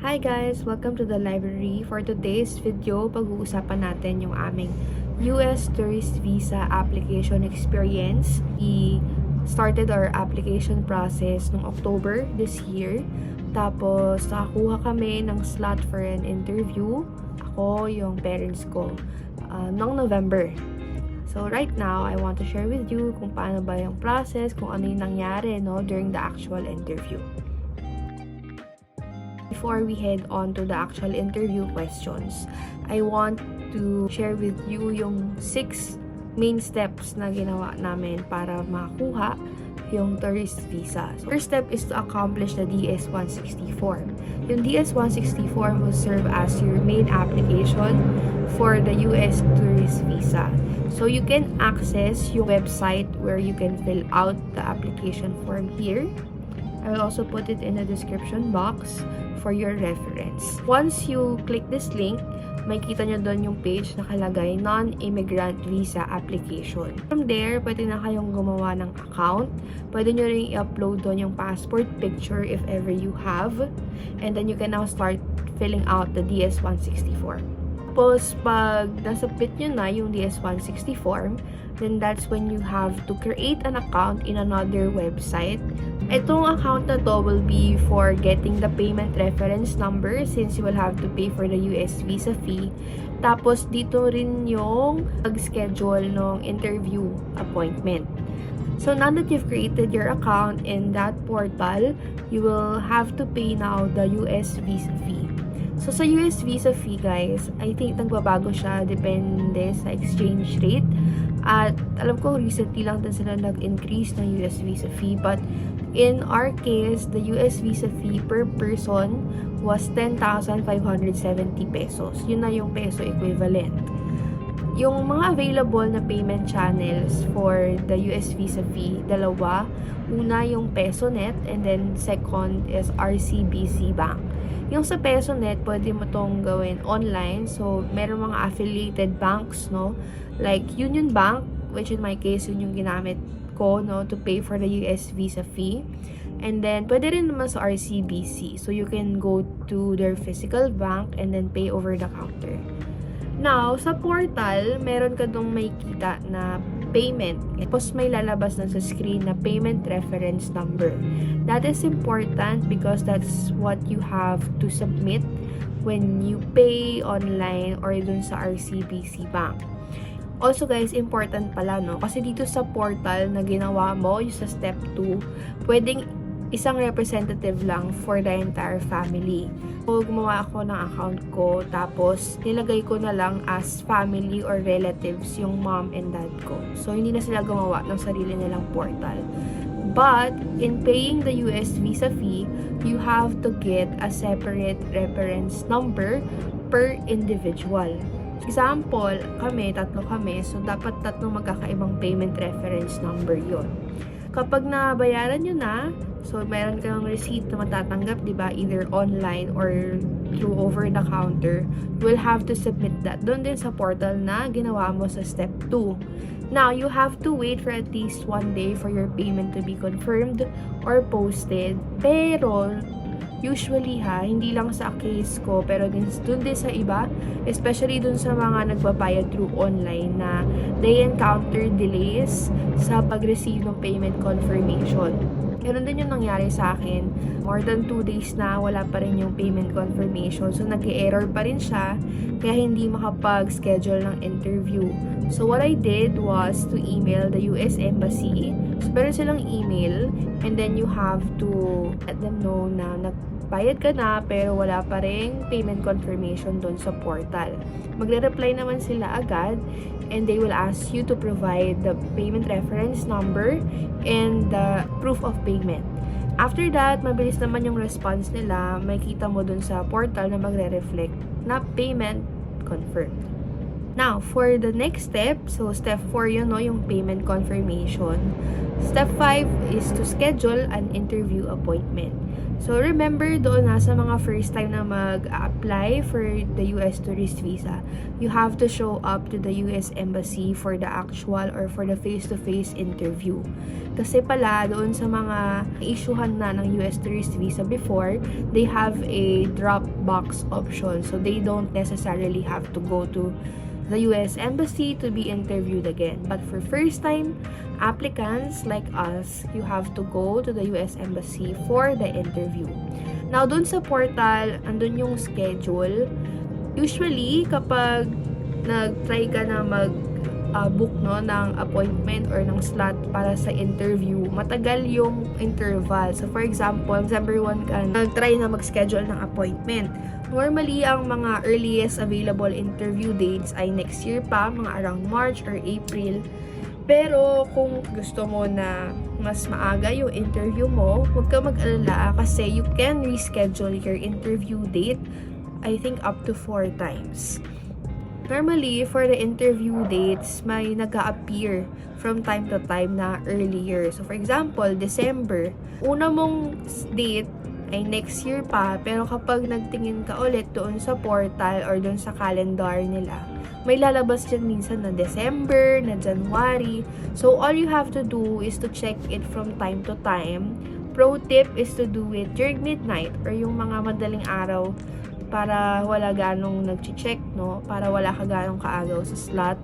Hi guys! Welcome to the library. For today's video, pag-uusapan natin yung aming US Tourist Visa application experience. We started our application process noong October this year. Tapos, nakakuha kami ng slot for an interview. Ako, yung parents ko, noong November. So, right now, I want to share with you kung paano ba yung process, kung ano yung nangyari during the actual interview. Before we head on to the actual interview questions, I want to share with you yung 6 main steps na ginawa namin para makakuha yung tourist visa. So, first step is to accomplish the DS-160 form. Yung DS-160 form will serve as your main application for the US tourist visa. So, you can access yung website where you can fill out the application form here. I will also put it in the description box for your reference. Once you click this link, makikita nyo doon yung page nakalagay non-immigrant visa application. From there, pwede na kayong gumawa ng account. Pwede nyo rin i-upload doon yung passport picture if ever you have. And then you can now start filling out the DS-160 form. Tapos, pag nasubmit nyo na yung DS-160 form, then that's when you have to create an account in another website. Itong account na to will be for getting the payment reference number since you will have to pay for the US visa fee. Tapos, dito rin yung pag-schedule ng interview appointment. So, now that you've created your account in that portal, you will have to pay now the US visa fee. So, sa US visa fee, guys, I think nagbabago siya depende sa exchange rate. At alam ko, recently lang din sila nag-increase ng US visa fee. But in our case, the US visa fee per person was 10,570 pesos. Yun na yung peso equivalent. Yung mga available na payment channels for the US visa fee, dalawa. Una yung PesoNet and then second is RCBC Bank. Yung sa PesoNet, pwede mo tong gawin online. So, meron mga affiliated banks, like Union Bank, which in my case, yun yung ginamit ko, to pay for the US visa fee. And then, pwede rin naman sa RCBC. So, you can go to their physical bank and then pay over the counter. Now, sa portal, meron ka dong makikita na payment. Tapos may lalabas na sa screen na payment reference number. That is important because that's what you have to submit when you pay online or dun sa RCBC Bank. Also guys, important pala, kasi dito sa portal na ginawa mo, yung sa step 2, pwedeng isang representative lang for the entire family. So, gumawa ako ng account ko, tapos nilagay ko na lang as family or relatives yung mom and dad ko. So, hindi na sila gumawa ng sarili nilang portal. But, in paying the US visa fee, you have to get a separate reference number per individual. Example, tatlo kami, so dapat tatlong magkakaibang payment reference number yon. Kapag nabayaran nyo na, so meron kang receipt na matatanggap, diba? Either online or through over the counter, you will have to submit that doon din sa portal na ginawa mo sa step 2. Now, you have to wait for at least 1 day for your payment to be confirmed or posted. Pero, usually hindi lang sa case ko, pero dun din sa iba, especially dun sa mga nagbabayad through online na they encounter delays sa pag-receive ng payment confirmation. Ganun din yung nangyari sa akin. More than 2 days na, wala pa rin yung payment confirmation. So, nag-error pa rin siya, kaya hindi makapag-schedule ng interview. So, what I did was to email the US Embassy. So, meron silang email, and then you have to let them know na bayad ka na, pero wala pa rin payment confirmation doon sa portal. Magre-reply naman sila agad, and they will ask you to provide the payment reference number and the proof of payment. After that, mabilis naman yung response nila. Makikita mo doon sa portal na magre-reflect na payment confirmed. Now, for the next step, so step 4 yun, no, yung payment confirmation. Step 5 is to schedule an interview appointment. So, remember doon sa mga first time na mag-apply for the US tourist visa, you have to show up to the US Embassy for the actual or for the face-to-face interview. Kasi pala, doon sa mga issuehan na ng US tourist visa before, they have a drop box option. So, they don't necessarily have to go to the US Embassy to be interviewed again. But for first-time applicants like us, you have to go to the US Embassy for the interview. Now, dun sa portal, andun yung schedule. Usually, kapag nag-try ka na book ng appointment or ng slot para sa interview, matagal yung interval. So, for example, December 1 ka, nag-try na mag-schedule ng appointment. Normally, ang mga earliest available interview dates ay next year pa, mga around March or April. Pero, kung gusto mo na mas maaga yung interview mo, huwag ka mag-alala kasi you can reschedule your interview date, I think up to 4 times. Normally, for the interview dates, may nag-a-appear from time to time na earlier. So, for example, December, una mong date ay next year pa, pero kapag nagtingin ka ulit doon sa portal or doon sa calendar nila, may lalabas dyan minsan na December, na January. So, all you have to do is to check it from time to time. Pro tip is to do it during midnight or yung mga madaling araw para wala ganong nag-check, no? Para wala ka ganong kaagaw sa slot.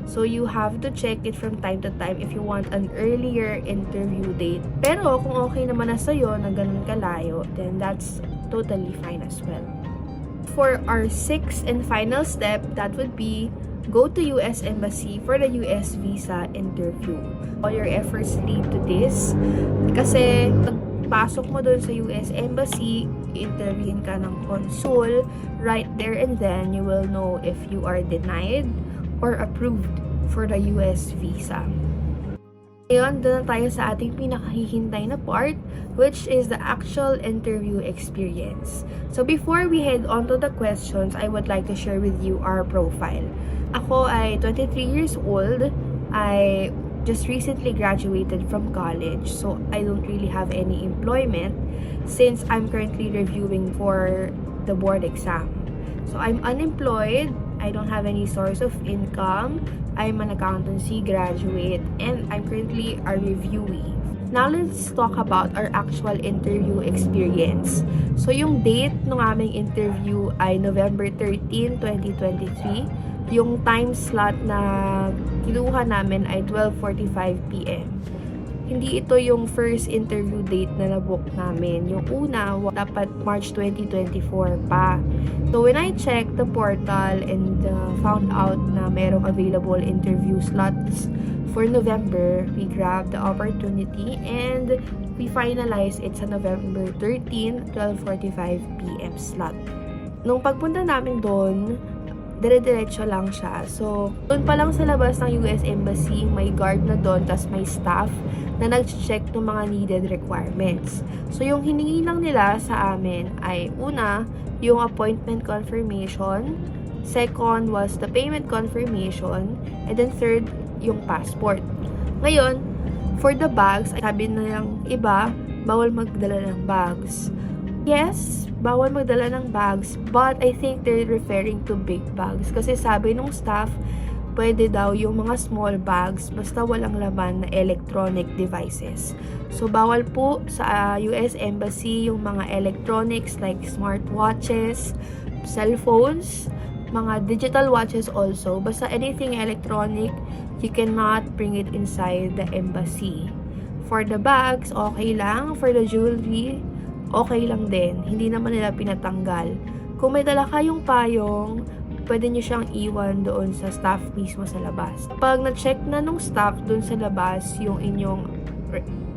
So, you have to check it from time to time if you want an earlier interview date. Pero, kung okay naman na sa'yo na ganun kalayo, then that's totally fine as well. For our 6th and final step, that would be go to US Embassy for the US visa interview. All your efforts lead to this. Kasi, pagpasok mo doon sa US Embassy, interviewin ka ng consul, right there and then, you will know if you are denied or approved for the US visa. Ngayon, doon na tayo sa ating pinakahihintay na part, which is the actual interview experience. So, before we head on to the questions, I would like to share with you our profile. Ako ay 23 years old. I just recently graduated from college, so I don't really have any employment since I'm currently reviewing for the board exam. So, I'm unemployed. I don't have any source of income. I'm an accountancy graduate and I'm currently a reviewee. Now, let's talk about our actual interview experience. So, yung date ng aming interview ay November 13, 2023. Yung time slot na kinuha namin ay 12:45 p.m. Hindi ito yung first interview date na nabook namin. Yung una, dapat March 2024 pa. So, when I checked the portal and found out na merong available interview slots for November, we grabbed the opportunity and we finalized it sa November 13, 12:45 p.m. slot. Nung pagpunta namin doon, dire-diretso lang siya. So, doon pa lang sa labas ng US Embassy, may guard na doon, tas may staff na nag-check ng mga needed requirements. So, yung hiningi lang nila sa amin ay, una, yung appointment confirmation, second was the payment confirmation, and then third, yung passport. Ngayon, for the bags, sabi na yung iba, bawal magdala ng bags. Yes, bawal magdala ng bags, but I think they're referring to big bags. Kasi sabi nung staff, pwede daw yung mga small bags, basta walang laman na electronic devices. So, bawal po sa US Embassy yung mga electronics like smartwatches, cellphones, mga digital watches also. Basta anything electronic, you cannot bring it inside the embassy. For the bags, okay lang. For the jewelry, okay lang din. Hindi naman nila pinatanggal. Kung may dala kayong payong, pwede nyo siyang iwan doon sa staff mismo sa labas. Pag na-check na nung staff doon sa labas yung inyong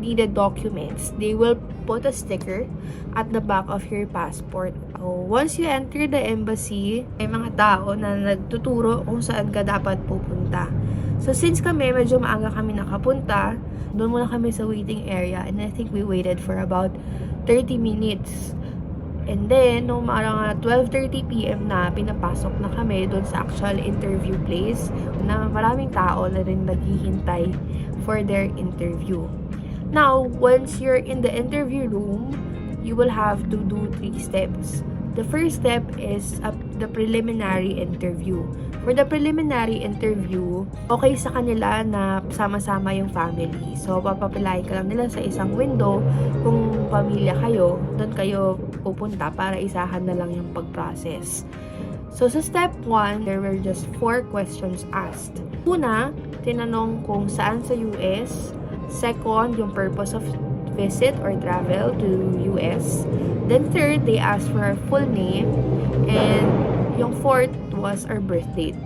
needed documents, they will put a sticker at the back of your passport. So, once you enter the embassy, may mga tao na nagtuturo kung saan ka dapat pupunta. So, since kami, medyo maaga kami nakapunta, doon muna kami sa waiting area and I think we waited for about 30 minutes And then, nung mga 12:30 p.m. na, pinapasok na kami doon sa actual interview place na maraming tao na rin naghihintay for their interview. Now, once you're in the interview room, you will have to do 3 steps. The first step is the preliminary interview. For the preliminary interview, okay sa kanila na sama-sama yung family. So, papapilayin ka lang nila sa isang window. Kung pamilya kayo, doon kayo pupunta para isahan na lang yung pag-process. So, sa step 1, there were just 4 questions asked. Una, tinanong kung saan sa US. Second, yung purpose of visit or travel to US. Then third, they asked for our full name. And yung fourth was our birth date.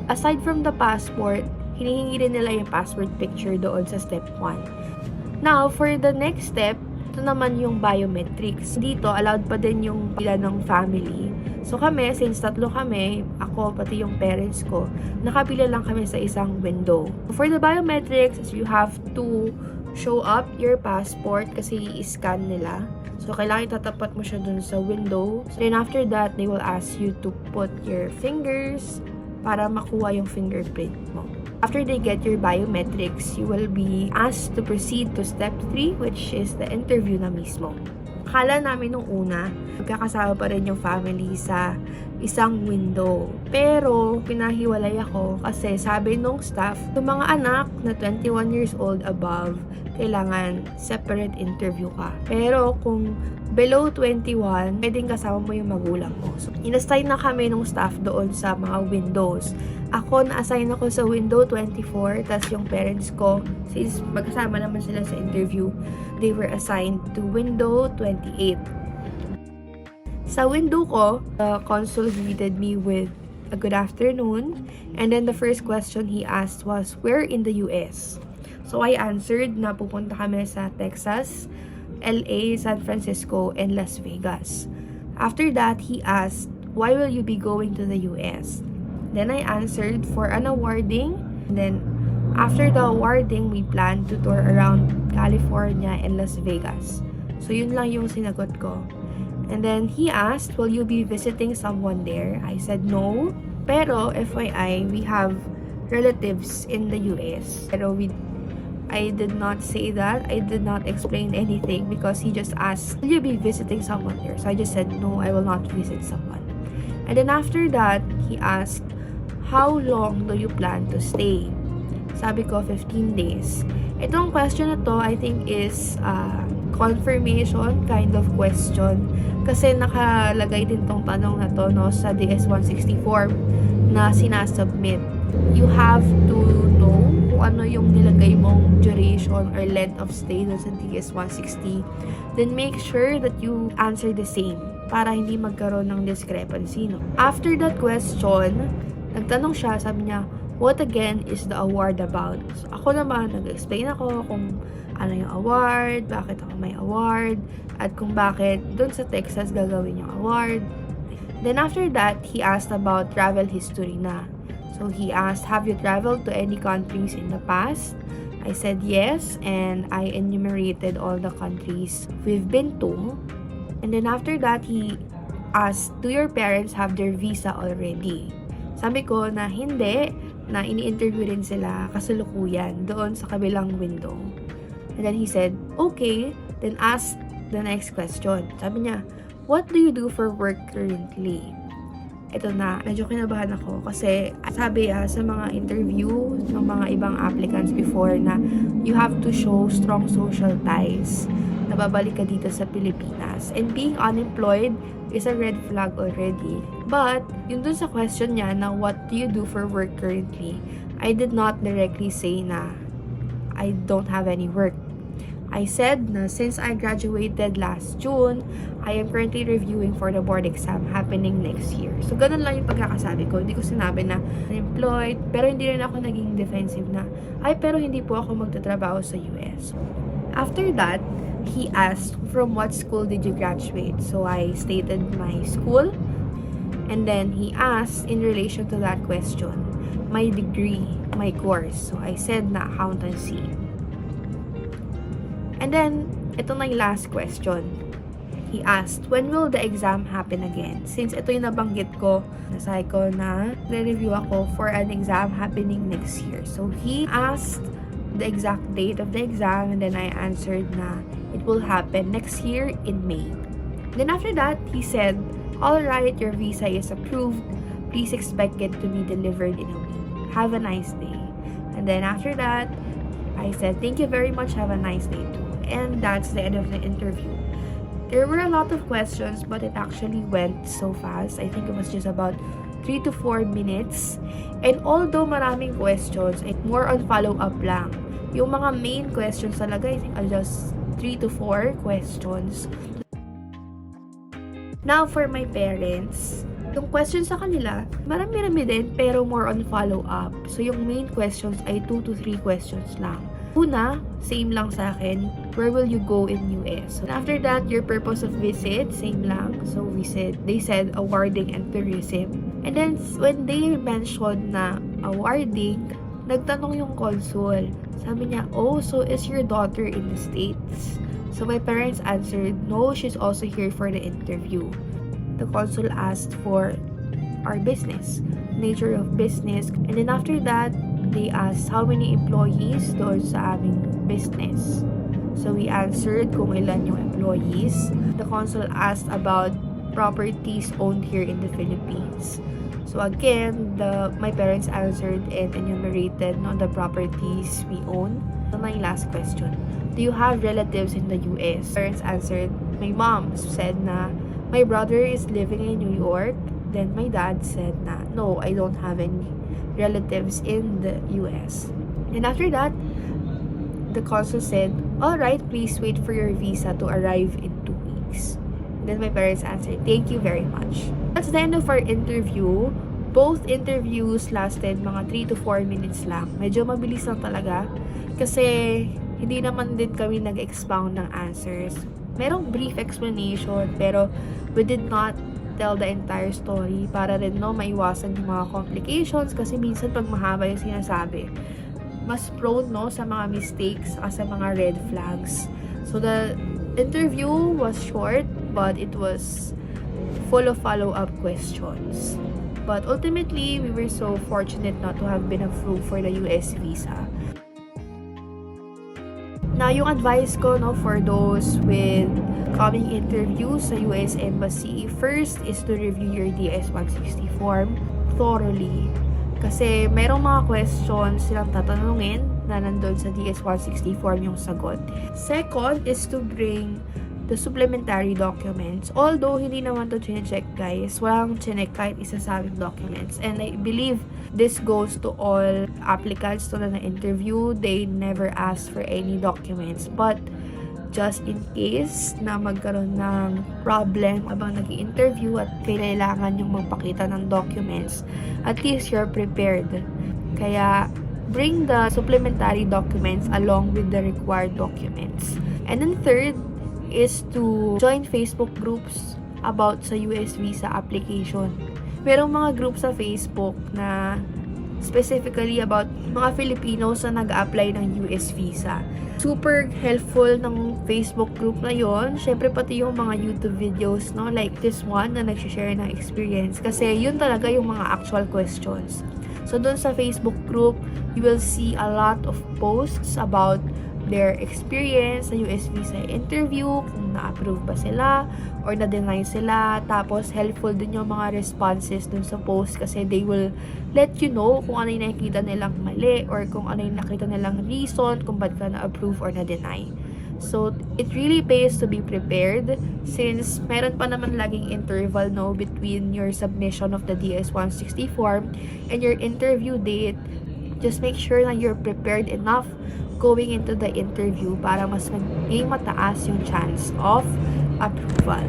Aside from the passport, hinihingi rin nila yung passport picture doon sa step 1. Now, for the next step, ito naman yung biometrics. Dito, allowed pa din yung pila ng family. So kami, since 3 kami, ako pati yung parents ko, nakapila lang kami sa isang window. For the biometrics, you have to show up your passport kasi i-scan nila. So, kailangan itatapat mo siya dun sa window. Then, after that, they will ask you to put your fingers para makuha yung fingerprint mo. After they get your biometrics, you will be asked to proceed to step 3, which is the interview na mismo. Akala namin nung una, magkakasama pa rin yung family sa isang window. Pero, pinahiwalay ako kasi sabi nung staff, yung mga anak na 21 years old above, kailangan separate interview ka. Pero, kung below 21, pwedeng kasama mo yung magulang mo. So, in-assign na kami nung staff doon sa mga windows. Ako, na-assign ako sa window 24, tas yung parents ko, since magkasama naman sila sa interview, they were assigned to window 28. Sa window ko, the consul greeted me with a good afternoon, and then the first question he asked was, where in the US? So I answered na pupunta kami sa Texas, LA, San Francisco, and Las Vegas. After that, he asked, why will you be going to the US? Then I answered for an awarding. And then after the awarding, we plan to tour around California and Las Vegas. So yun lang yung sinagot ko. And then he asked, will you be visiting someone there? I said no. Pero FYI, we have relatives in the US. Pero I did not say that. I did not explain anything because he just asked, will you be visiting someone there? So I just said, no, I will not visit someone. And then after that, he asked, how long do you plan to stay? Sabi ko, 15 days. Itong question na to, I think is confirmation kind of question. Kasi nakalagay din tong tanong na to no, sa DS-160 form na sinasubmit. You have to know kung ano yung nilagay mong duration or length of stay dun sa DS-160. Then make sure that you answer the same para hindi magkaroon ng discrepancy. No? After that question, nagtanong siya, sabi niya, what again is the award about? So, ako naman, nag-explain ako kung ano yung award, bakit ako may award, at kung bakit dun sa Texas gagawin yung award. Then after that, he asked about travel history na. So he asked, have you traveled to any countries in the past? I said yes, and I enumerated all the countries we've been to. And then after that, he asked, do your parents have their visa already? Sabi ko na hindi, na ini-interview rin sila kasalukuyan doon sa kabilang window. And then he said, okay, then ask the next question. Sabi niya, what do you do for work currently? Ito na, medyo kinabahan ako kasi sabi sa mga interview ng mga ibang applicants before na you have to show strong social ties na babalik ka dito sa Pilipinas. And being unemployed is a red flag already. But, yun dun sa question niya na what do you do for work currently, I did not directly say na I don't have any work. I said na since I graduated last June, I am currently reviewing for the board exam happening next year. So, ganun lang yung pagkakasabi ko. Hindi ko sinabi na unemployed, pero hindi rin ako naging defensive na, ay, pero hindi po ako magtatrabaho sa US. After that, he asked, from what school did you graduate? So, I stated my school. And then, he asked, in relation to that question, my degree, my course. So, I said na accountancy. And then, ito na yung last question. he asked, when will the exam happen again? Since ito yung nabanggit ko, nasabi ko na re-review ako for an exam happening next year. So, he asked the exact date of the exam, and then I answered na it will happen next year in May. Then after that, he said, alright, your visa is approved. Please expect it to be delivered in a week. Have a nice day. And then after that, I said, thank you very much, have a nice day too. And that's the end of the interview. There were a lot of questions, but it actually went so fast. I think it was just about 3 to 4 minutes. And although maraming questions, more on follow-up lang. Yung mga main questions talaga, I think are just 3 to 4 questions. Now, for my parents, yung questions sa kanila, marami-rami din, pero more on follow-up. So, yung main questions ay 2 to 3 questions lang. Una, same lang sa akin, where will you go in US? So, after that, your purpose of visit, same lang. So, they said awarding and tourism. And then, when they mentioned na awarding, nagtanong yung consul. Sabi niya, oh, so is your daughter in the States? So, my parents answered, no, she's also here for the interview. The consul asked for our business, nature of business. And then after that, they asked how many employees doon sa aming business. So, we answered kung ilan yung employees. The consul asked about properties owned here in the Philippines. So, again, my parents answered and enumerated the properties we own. So, my last question, do you have relatives in the US? Parents answered, my mom said na, my brother is living in New York. Then, my dad said na, no, I don't have any relatives in the US. And after that, the consul said, alright, please wait for your visa to arrive in 2 weeks. And then my parents answered, thank you very much. That's the end of our interview. Both interviews lasted mga 3 to 4 minutes lang. Medyo mabilis lang talaga. Kasi hindi naman din kami nag-expound ng answers. Merong brief explanation, pero we did not tell the entire story para rin maiwasan yung mga complications kasi minsan pag mahaba yung sinasabi, mas prone sa mga mistakes at sa mga red flags. So the interview was short, but it was full of follow-up questions. But ultimately, we were so fortunate not to have been approved for the US visa. Now, yung advice ko for those with coming interviews sa US Embassy, first is to review your DS-160 form thoroughly. Kasi merong mga questions silang tatanungin na nandun sa DS-160 form yung sagot. Second is to bring the supplementary documents. Although, hindi naman to chinecheck, guys. Walang chineck kahit isa sa aming documents. And I believe this goes to all applicants to na interview. They never ask for any documents. But, just in case na magkaroon ng problem habang nag-i-interview at kailangan yung magpakita ng documents, at least you're prepared. Kaya, bring the supplementary documents along with the required documents. And then third, is to join Facebook groups about sa US visa application. Merong mga group sa Facebook na specifically about mga Filipinos na nag-apply ng US visa. Super helpful ng Facebook group na yon. Syempre pati yung mga YouTube videos, like this one na nag-share ng experience. Kasi yun talaga yung mga actual questions. So dun sa Facebook group, you will see a lot of posts about their experience sa US visa interview, kung na-approve ba sila or na-deny sila. Tapos helpful din yung mga responses dun sa post kasi they will let you know kung ano yung nakikita nilang mali or kung ano yung nakita nilang reason kung ba't ka na-approve or na-deny. So, it really pays to be prepared since meron pa naman laging interval between your submission of the DS-160 form and your interview date. Just make sure na you're prepared enough going into the interview para mas maging mataas yung chance of approval.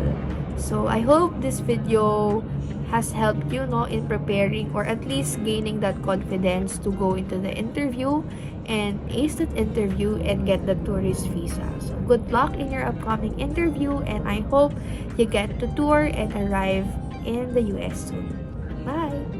So, I hope this video has helped you in preparing or at least gaining that confidence to go into the interview and ace that interview and get the tourist visa. So, good luck in your upcoming interview and I hope you get to tour and arrive in the US soon. Bye!